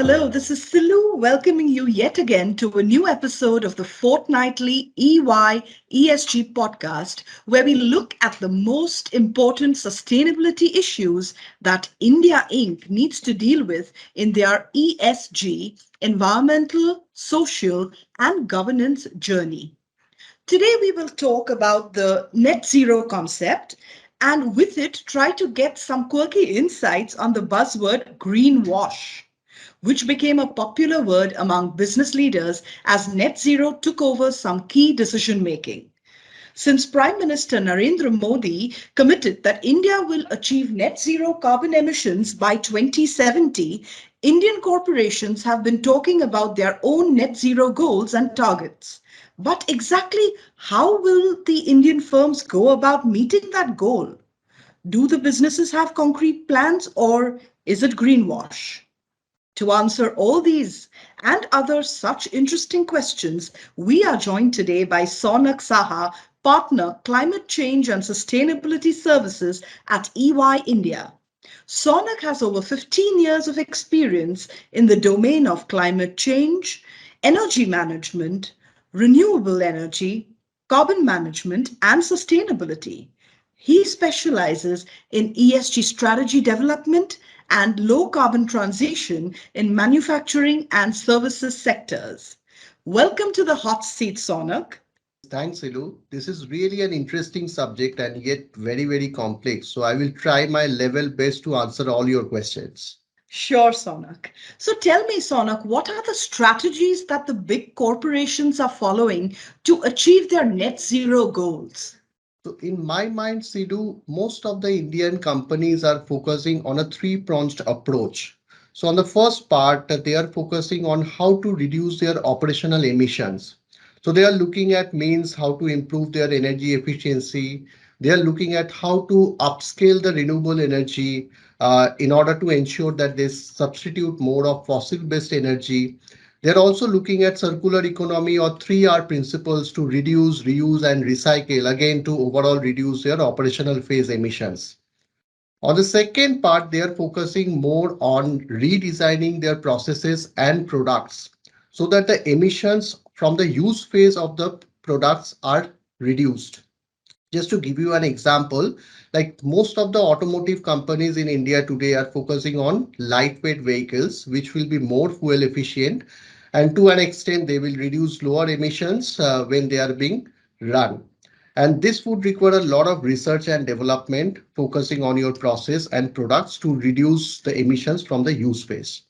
Hello, this is Silu welcoming you yet again to a new episode of the fortnightly EY ESG podcast, where we look at the most important sustainability issues that India Inc. needs to deal with in their ESG, environmental, social, and governance journey. Today, we will talk about the net zero concept and with it, try to get some quirky insights on the buzzword greenwash, which became a popular word among business leaders as net zero took over some key decision making. Since Prime Minister Narendra Modi committed that India will achieve net zero carbon emissions by 2070, Indian corporations have been talking about their own net zero goals and targets. But exactly how will the Indian firms go about meeting that goal? Do the businesses have concrete plans or is it greenwash? To answer all these and other such interesting questions, we are joined today by Saunak Saha, Partner, Climate Change and Sustainability Services at EY India. Saunak has over 15 years of experience in the domain of climate change, energy management, renewable energy, carbon management, and sustainability. He specializes in ESG strategy development and low carbon transition in manufacturing and services sectors. Welcome to the hot seat, Sonak. Thanks, Ilu. This is really an interesting subject and yet very complex. So I will try my level best to answer all your questions. Sure, Sonak. So tell me, Sonak, what are the strategies that the big corporations are following to achieve their net zero goals? So in my mind, Sidhu, most of the Indian companies are focusing on a three-pronged approach. So on the first part, they are focusing on how to reduce their operational emissions. So they are looking at means how to improve their energy efficiency. They are looking at how to upscale the renewable energy in order to ensure that they substitute more of fossil-based energy. They're also looking at circular economy or 3R principles to reduce, reuse, and recycle, again, to overall reduce their operational phase emissions. On the second part, they are focusing more on redesigning their processes and products so that the emissions from the use phase of the products are reduced. Just to give you an example, like most of the automotive companies in India today are focusing on lightweight vehicles, which will be more fuel efficient. And to an extent, they will reduce lower emissions when they are being run. And this would require a lot of research and development, focusing on your process and products to reduce the emissions from the use phase.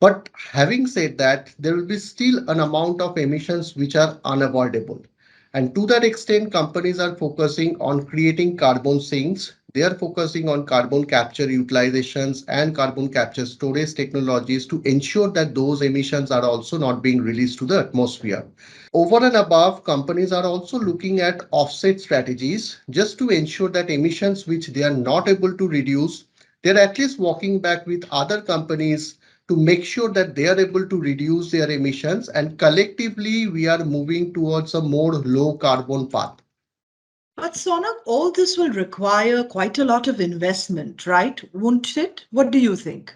But having said that, there will be still an amount of emissions which are unavoidable. And to that extent, companies are focusing on creating carbon sinks. They are focusing on carbon capture utilizations and carbon capture storage technologies to ensure that those emissions are also not being released to the atmosphere. Over and above, companies are also looking at offset strategies just to ensure that emissions which they are not able to reduce, they're at least working back with other companies to make sure that they are able to reduce their emissions, and collectively we are moving towards a more low carbon path. But Sonak, all this will require quite a lot of investment, right? Won't it? What do you think?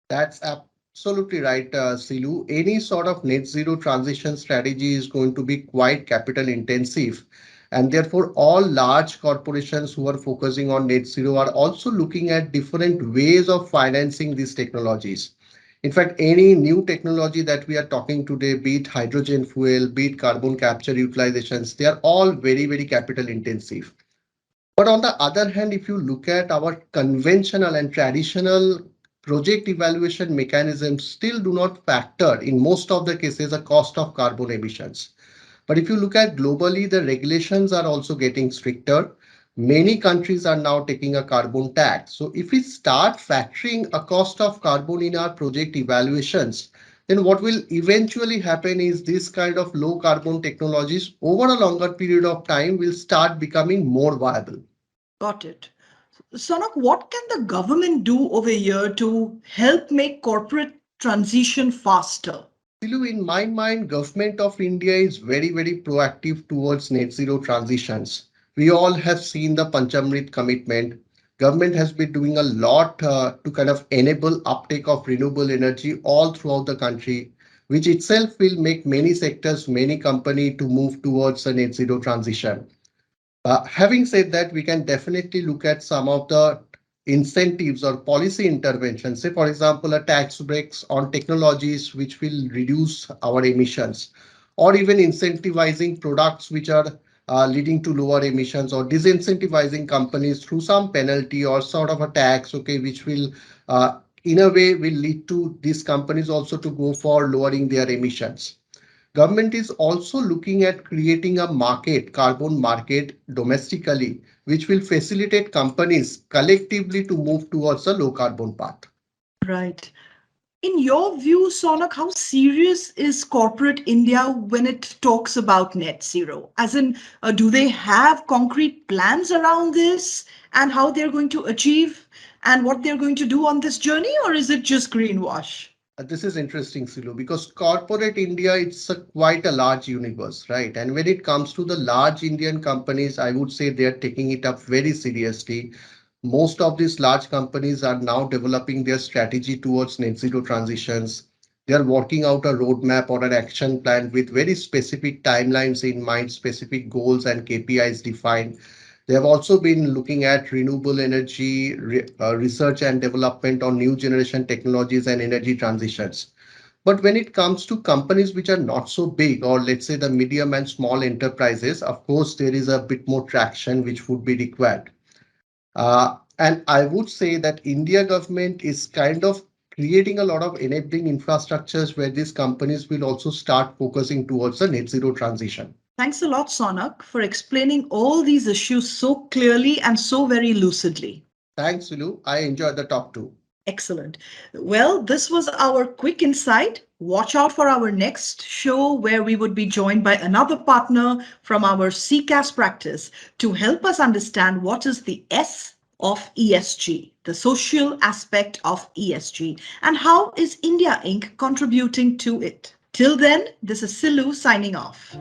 That's absolutely right, Silu. Any sort of net zero transition strategy is going to be quite capital intensive. And therefore, all large corporations who are focusing on net zero are also looking at different ways of financing these technologies. In fact, any new technology that we are talking today, be it hydrogen fuel, be it carbon capture utilizations, they are all very capital intensive. But on the other hand, if you look at our conventional and traditional project evaluation mechanisms still do not factor in most of the cases a cost of carbon emissions. But if you look at globally, the regulations are also getting stricter. Many countries are now taking a carbon tax. So if we start factoring a cost of carbon in our project evaluations, then what will eventually happen is this kind of low carbon technologies over a longer period of time will start becoming more viable. Got it. Sonak, what can the government do over here to help make corporate transition faster? Silu, in my mind, Government of India is very proactive towards net zero transitions. We all have seen the Panchamrit commitment. Government has been doing a lot to kind of enable uptake of renewable energy all throughout the country, which itself will make many sectors, many companies to move towards a net zero transition. Having said that, we can definitely look at some of the incentives or policy interventions. Say, for example, a tax breaks on technologies which will reduce our emissions, or even incentivizing products which are leading to lower emissions, or disincentivizing companies through some penalty or sort of a tax, okay, which will in a way will lead to these companies also to go for lowering their emissions. Government is also looking at creating a market, carbon market domestically, which will facilitate companies collectively to move towards a low carbon path. Right. In your view, Sonak, how serious is corporate India when it talks about net zero? As in, do they have concrete plans around this and how they're going to achieve and what they're going to do on this journey, or is it just greenwash? This is interesting, Silu, because corporate India, it's quite a large universe, right? And when it comes to the large Indian companies, I would say they are taking it up very seriously. Most of these large companies are now developing their strategy towards net zero transitions. They are working out a roadmap or an action plan with very specific timelines in mind, specific goals and KPIs defined. They have also been looking at renewable energy research and development on new generation technologies and energy transitions. But when it comes to companies which are not so big, or let's say the medium and small enterprises, of course, there is a bit more traction which would be required. And I would say that India government is kind of creating a lot of enabling infrastructures where these companies will also start focusing towards a net zero transition. Thanks a lot, Sonak, for explaining all these issues so clearly and so very lucidly. Thanks, Sulu. I enjoyed the talk too. Excellent. Well, this was our quick insight. Watch out for our next show where we would be joined by another partner from our CCaSS practice to help us understand what is the S of ESG, the social aspect of ESG, and how is India Inc. contributing to it. Till then, this is Silu signing off.